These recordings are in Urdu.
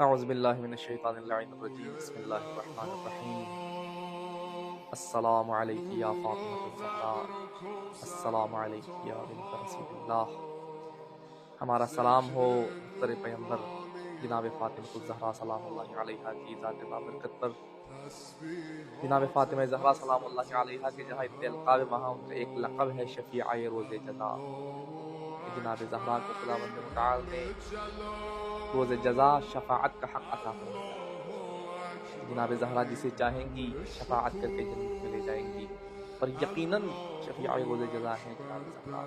اعوذ باللہ من الشیطان اللعین الرجیم بسم اللہ الرحمن الرحیم السلام علیکی یا فاطمۃ الزہراء السلام علیکی یا بنت رسول اللہ۔ ہمارا سلام ہو مختار پیغمبر جناب فاطمۃ الزہراء سلام اللہ علیہا کی ذات بابرکت پر۔ جناب فاطمہ زہرا سلام اللہ علیہا کے جہاں اتنے القاب وہاں ان کا ایک لقب ہے شفیعہ روز جزا، کہ جناب زہرا کو خداوند متعال نے روز جزا شفاعت کا حق عطا فرمایا کہ جناب زہرا جسے چاہیں گی شفاعت کر کے جنت میں لے جائیں گی، اور یقیناً شفیعہ روز جزا ہے جناب زہرا۔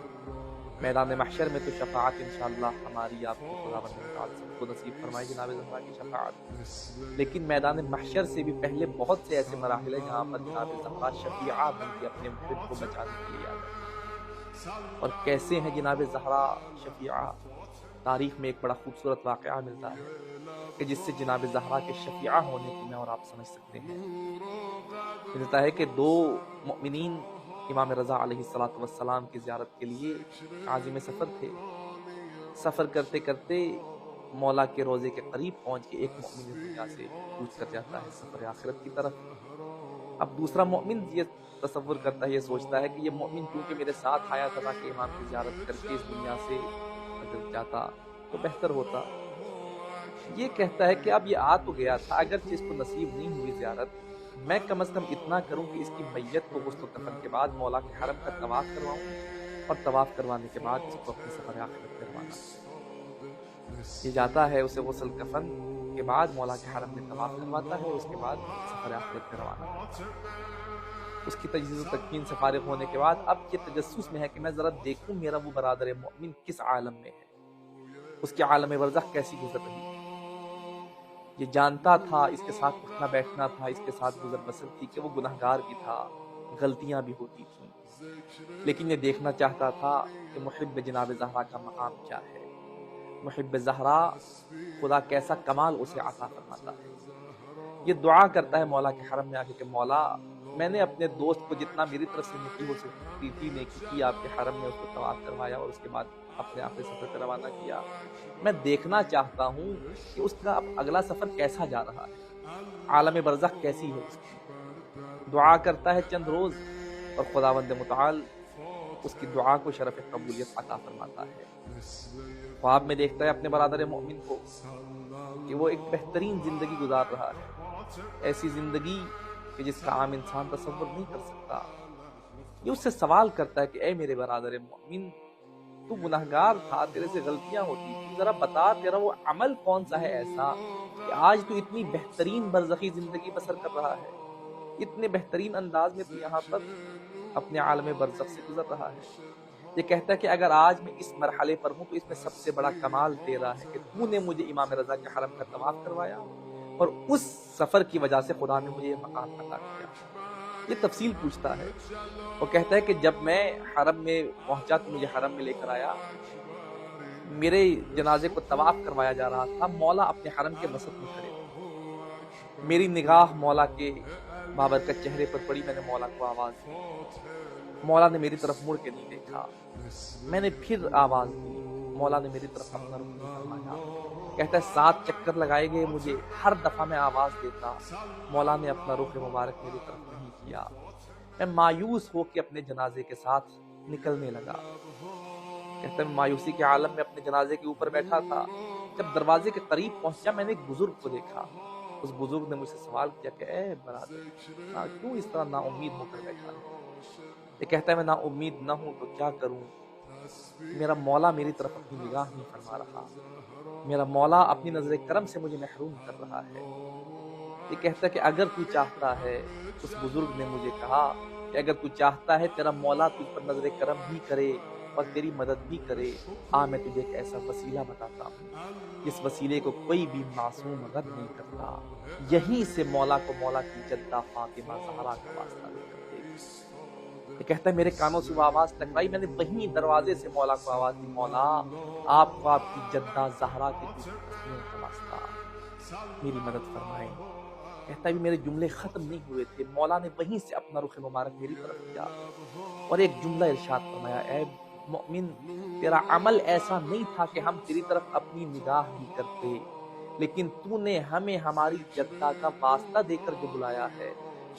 میدان محشر میں تو شفاعت انشاءاللہ ہماری آپ کو خداوند متعال سب کو نصیب فرمائے جناب زہرا کی شفاعت، لیکن میدان محشر سے بھی پہلے بہت سے ایسے مراحل ہیں جہاں پر جناب زہرا شفیعہ بن کے اپنے محب کو بچانے کے لیے آ جائیں۔ اور کیسے ہیں جناب زہرا شفیعہ؟ تاریخ میں ایک بڑا خوبصورت واقعہ ملتا ہے کہ جس سے جناب زہرا کے شفیعہ ہونے کو میں اور آپ سمجھ سکتے ہیں۔ ملتا ہے کہ دو مؤمنین امام رضا علیہ السلام کی زیارت کے لیے عازم سفر تھے۔ سفر کرتے کرتے مولا کے روزے کے قریب پہنچ کے ایک مومن دنیا سے کوچ کر جاتا ہے سفر آخرت کی طرف۔ اب دوسرا مومن یہ تصور کرتا ہے، یہ سوچتا ہے کہ یہ مومن کیونکہ میرے ساتھ آیا تھا کہ امام کی زیارت کر کے اس دنیا سے اگر جاتا تو بہتر ہوتا۔ یہ کہتا ہے کہ اب یہ آ تو گیا تھا، اگرچہ اس کو نصیب نہیں ہوئی زیارت، میں کم از کم اتنا کروں کہ اس کی میت کو غسل و کفن کے بعد مولا کے حرم کا طواف کرواؤں، اور طواف کروانے کے بعد اس کو اپنی سفر آخرت کروانا۔ یہ جاتا ہے، اسے غسل کفن کے بعد مولا کے حرم میں طواف کرواتا ہے، اور اس کے بعد سفر آخرت میں روانہ کرتا ہے۔ اس کی تجہیز و تکفین سے فارغ ہونے کے بعد اب یہ تجسس میں ہے کہ میں ذرا دیکھوں میرا وہ برادر مؤمن کس عالم میں ہے، اس کے عالم برزخ کیسی گزر رہی ہے۔ یہ جانتا تھا، اس کے ساتھ اٹھنا بیٹھنا تھا، اس کے ساتھ گزر بسر تھی کہ وہ گناہگار بھی تھا، غلطیاں بھی ہوتی تھیں، لیکن یہ دیکھنا چاہتا تھا کہ محب جناب زہرا کا مقام کیا ہے، محب زہرا خدا کیسا کمال اسے عطا فرماتا ہے۔ یہ دعا کرتا ہے مولا کے حرم میں آ کے کہ مولا، میں نے اپنے دوست کو جتنا میری طرف سے نیکی ہو سکتی تھی نیکی کی، آپ کے حرم میں اس کو طواف کروایا اور اس کے بعد اپنے آخری سفر پر روانہ کیا۔ میں دیکھنا چاہتا ہوں کہ اس کا اب اگلا سفر کیسا جا رہا ہے، عالم برزخ کیسی ہے اس کی۔ دعا کرتا ہے چند روز، اور خداوند متعال اس کی دعا کو شرف قبولیت عطا فرماتا ہے۔ خواب میں دیکھتا ہے اپنے برادر مومن کو کہ وہ ایک بہترین زندگی گزار رہا ہے، ایسی زندگی کہ جس کا عام انسان تصور نہیں کر سکتا۔ یہ اس سے سوال کرتا ہے کہ اے میرے برادر مومن، تو گناہگار تھا، تیرے سے غلطیاں ہوتی تھی، ذرا بتا تیرا وہ عمل کون سا ہے ایسا کہ آج تو اتنی بہترین برزخی زندگی بسر کر رہا ہے، اتنے بہترین انداز میں تو یہاں پر اپنے عالم برزخ سے گزر رہا ہے۔ یہ کہتا ہے کہ اگر آج میں اس مرحلے پر ہوں تو اس میں سب سے بڑا کمال تیرا ہے کہ تو نے مجھے امام رضا کے حرم کا طواف کروایا، اور اس سفر کی وجہ سے خدا نے مجھے یہ مقام عطا کیا۔ یہ تفصیل پوچھتا ہے، وہ کہتا ہے کہ جب میں حرم میں پہنچا تو مجھے حرم میں لے کر آیا، میرے جنازے کو طواف کروایا جا رہا تھا، مولا اپنے حرم کے وسط میں کھڑے تھے، میری نگاہ مولا کے بابرکت چہرے پر پڑی، میں نے مولا کو آواز دی، مولا نے میری طرف مڑ کے نہیں دیکھا، میں نے پھر آواز دی، مولا نے میری طرف اپنا رخ نہیں فرمایا۔ کہتا ہے 7 چکر لگائے گئے مجھے، ہر دفعہ میں آواز دیتا، مولا نے اپنا رخ مبارک میری طرف نہیں کیا۔ میں مایوس ہو کے اپنے جنازے کے ساتھ نکلنے لگا۔ کہتا ہے میں مایوسی کے عالم میں اپنے جنازے کے اوپر بیٹھا تھا، جب دروازے کے قریب پہنچا میں نے ایک بزرگ کو دیکھا۔ اس بزرگ نے مجھ سے سوال کیا کہ اے برادر، کیوں اس طرح نا امید ہو کر بیٹھا ہے؟ یہ کہتا ہے میں نا امید نہ ہوں تو کیا کروں، میرا مولا میری طرف اپنی نگاہ نہیں فرما رہا، میرا مولا اپنی نظر کرم سے مجھے محروم کر رہا ہے۔ یہ کہتا ہے کہ اگر تو چاہتا ہے، اس بزرگ نے مجھے کہا کہ اگر تو چاہتا ہے تیرا مولا تجھ پر نظر کرم بھی کرے اور تیری مدد بھی کرے، میں تجھے ایک ایسا وسیلہ بتاتا ہوں، اس وسیلے کو کوئی بھی معصوم رد نہیں کرتا، یہیں سے مولا کو مولا کی جدہ فاطمہ زہرا کا واسطہ دے کر دے گا۔ یہ کہتا ہے میرے کانوں سے وہ آواز ٹکرائی، میں نے وہیں دروازے سے مولا کو آواز دی، مولا آپ کو آپ کی جدہ زہرا کی ہستیوں کا واسطہ میری مدد فرمائیں۔ کہتا ہے بھی میرے جملے ختم نہیں ہوئے تھے، مولا نے وہیں سے اپنا رخ مبارک میری طرف کیا اور ایک جملہ ارشاد فرمایا، اے مؤمن، تیرا عمل ایسا نہیں تھا کہ ہم تیری طرف اپنی نگاہ بھی کرتے، لیکن تو نے ہمیں ہماری جدہ کا واسطہ دے کر جو بلایا ہے،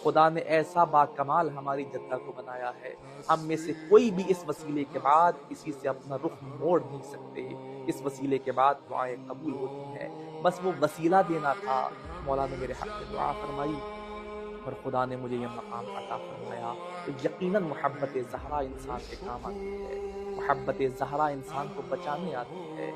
خدا نے ایسا باکمال ہماری جدہ کو بنایا ہے، ہم میں سے کوئی بھی اس وسیلے کے بعد کسی سے اپنا رخ موڑ نہیں سکتے۔ اس وسیلے کے بعد دعائیں قبول ہوتی ہیں، بس وہ وسیلہ دینا تھا۔ مولا نے میرے حق میں دعا فرمائی اور خدا نے مجھے یہ مقام عطا فرمایا۔ تو یقیناً محبت زہرا انسان کے کام آتی ہے، محبت زہرا انسان کو بچانے آتی ہے،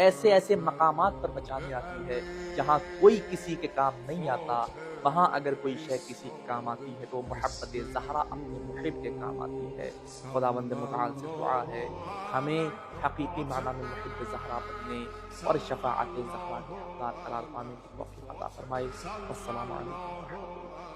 ایسے ایسے مقامات پر بچانے آتی ہے جہاں کوئی کسی کے کام نہیں آتا، وہاں اگر کوئی شے کسی کے کام آتی ہے تو محبت زہرا اپنے محب کے کام آتی ہے۔ خداوند متعال سے دعا ہے ہمیں حقیقی معنی میں محب زہرا بننے اور شفاعت زہرا کے حقدار قرار پانے کی توفیق عطا فرمائے۔ والسلام علیکم ورحمۃ اللہ۔